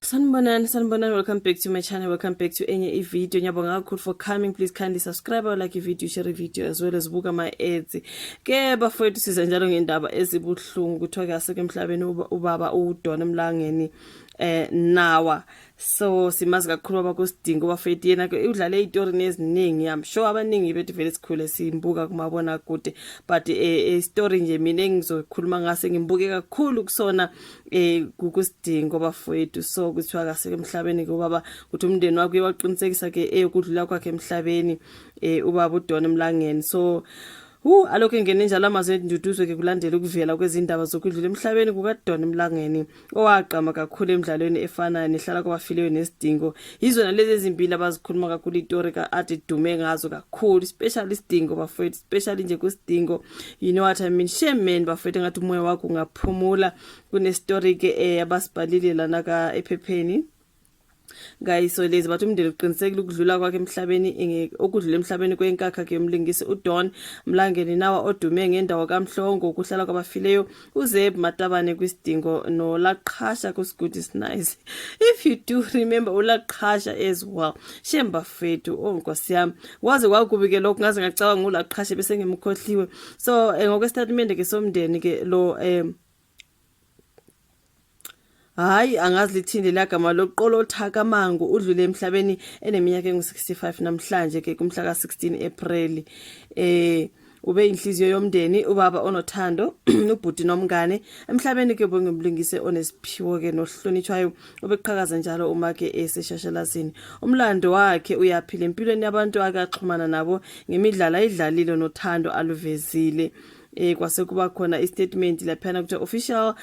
Sanibonani, welcome back to my channel, welcome back to enye video. Ngiyabonga kakhulu for coming. Please kindly subscribe, like video, share video as well as buka my ads. Ke bafowethu siza njalo ngendaba ezibuhlungu kuthiwa kaseke emhlabeni ubaba uDon Mlangeni nawa. So simazi kakhulu abakusidingo bafethu yena ke udlale izitori eziningi. I'm sure abaningi bethu vele sikhule simbuka kumabona kude, but story nje mina engizokhuluma ngase ngimbuke kakhulu kusona kukusidingo bafethu. So kuthiwa kaseke emhlabeni ke ubaba kuthi umndeni wakhe waqinisekisa ke ukudlula kwakhe emhlabeni ubaba uDon Mlangeni. So alokho engene njalo amazwe enduduzwe ke kulandela ukuvela kwezindaba zokudlula emhlabeni kukaDon Mlangeni owaqama kakhulu emidlalweni efana nehlala kwabafileyo nesidingo. Yizona lezi ezimbili abazikhuluma kakhulu izitori ade dume ngazo kakhulu, especially isidingo bafethu, especially nje kusidingo. You know what I mean? Shame man bafethu ngathi umoya wakho ungaphumula kune story ke abasibhalile lana ka ephepheni. Guys, so lezi bathi umndeni uqinisekile ukudlula kwakhe emhlabeni okudlula emhlabeni kwenkakha ke umlingisi uDon Mlangeni nawa odume ngendawo kaMhlongo ukuhlala kwabafileyo uZeb Matabane kwisidingo noLaqhasha kuSgood is nice. If you do remember uLaqhasha as well, shemba fethu Nkosi yami waze kwakubike lokho ngaze ngacabanga uLaqhasha bese ngimkhohliwe. So ngokwestatement ke somndeni ke lo hayi angazi lithinde lagama loqolo Thakamangu udlule emhlabeni eneminyaka engu65 namhlanje ke kumhla ka16 April. Ube inhliziyo yomndeni ubaba onothando ubhuti nomngane emhlabeni ke bongumlingise onesiphiwo ke nohlonitshwayo obeqhakaza njalo uma ke eseshashalazini. Umlando wakhe uyaphila empilweni yabantu akaxhumana nabo ngemidlalo ayidlalile nothando aluvezile. Kwase kuba khona istatement laphana kuthiwa official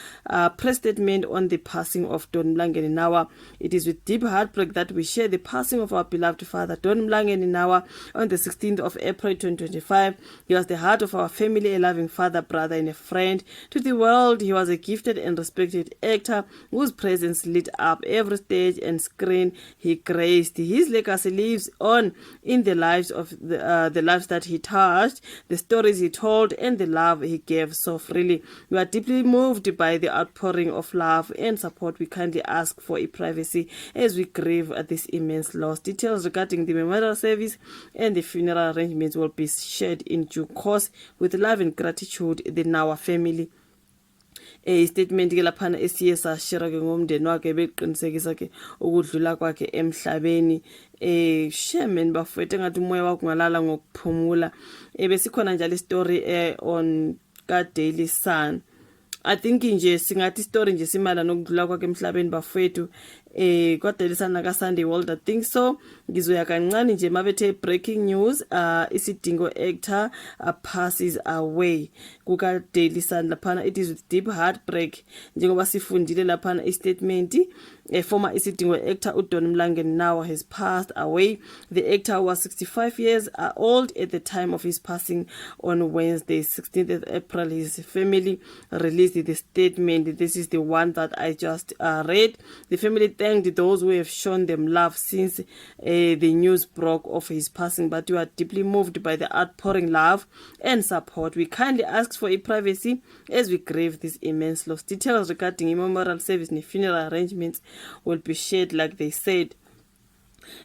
press statement on the passing of Don Mlangeni Nawa. It is with deep heartbreak that we share the passing of our beloved father Don Mlangeni Nawa on the 16th of April 2025. He was the heart of our family, a loving father, brother and a friend to the world. He was a gifted and respected actor whose presence lit up every stage and screen he graced. His legacy lives on in the lives of the lives that he touched, the stories he told and the love he gave so freely. We are deeply moved by the outpouring of love and support. We kindly ask for a privacy as we grieve at this immense loss. Details regarding the memorial service and the funeral arrangements will be shared in due course. With love and gratitude, the Nawa family. Statement ke laphana esiye sashira ke ngomndeni wakhe beqinisekisa ke ukudlula kwakhe emhlabeni. Shame bafethu ngathi umoya wakho ngalala ngokuphumula. Besikhona njalo story on ka Daily Sun. I think nje singathi story nje simala nokudlula kwakhe emhlabeni bafethu kwa Daily Sun naka Sunday World. I think so ngizoya kancane nje mabethe breaking news isidingo actor passes away kuka Daily Sun laphana. It is with deep heartbreak njengoba sifundile laphana istatement. Former isidingo actor uDon Mlangeni Nawa has passed away. The actor was 65 years old at the time of his passing on Wednesday 16th April. His family released the statement. This is the one that I just read. The family thanked those who have shown them love since the news broke of his passing, but we are deeply moved by the outpouring love and support. We kindly ask for a privacy as we grieve this immense loss. Details regarding a memorial service and funeral arrangements will be shared, like they said.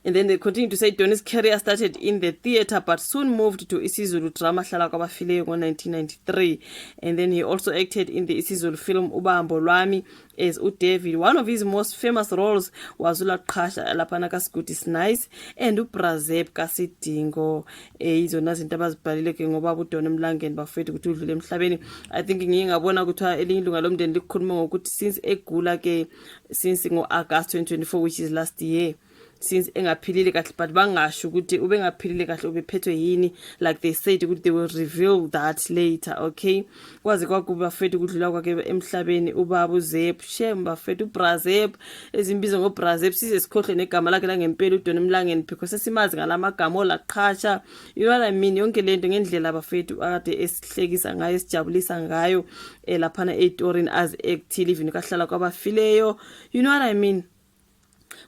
And then they continue to say Don's career started in the theater but soon moved to isiZulu drama Hlala Kwabafileyo in 1993. And then he also acted in the isiZulu film Uhambo Lwami as uDavid. One of his most famous roles was uLaqhasha laphana kaSgood is nice and uBrazeb kaSidingo. Izona izinto abazibhalile ke ngoba uDon Mlangeni bafethu ukuthi udlule emhlabeni. I think ngiyengabona ukuthi elinye ilunga lomndeni likhuluma ngokuthi since egula ke since ngo-August 2024, which is last year, since engaphilile kahle, but bangasho ukuthi ube ngaphilile kahle ubephethwe yini, like they said ukuthi they will reveal that later. Okay, kwaze kwakuba fethu ukudlula kwakhe emhlabeni ubaba uZeb shemba fethu uBrazeb ezimbizo ngoBrazeb size sikhohle negama lakhe la ngempela uDon Mlangeni because sesimazi ngalamagama oLaqhasha. You know what I mean? Yonke lento ngendlela abafethu akade esihlekisa ngayo esijabulisa ngayo laphana estorini as active even kahlala kwabafileyo. You know what I mean?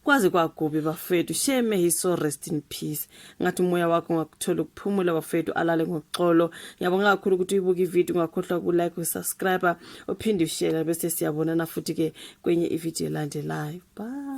Kwaze kwagobe bafethu shame he so rest in peace. Ngathi umoya wakho ngakuthola ukuphumula bafethu alale ngoxolo. Ngiyabonga kakhulu ukuthi uyibuke ivideo ungakhohlwa ku like u subscribe uphinde ushare bese siyabonana futhi ke kwenye ivideo elandelayo. Bye.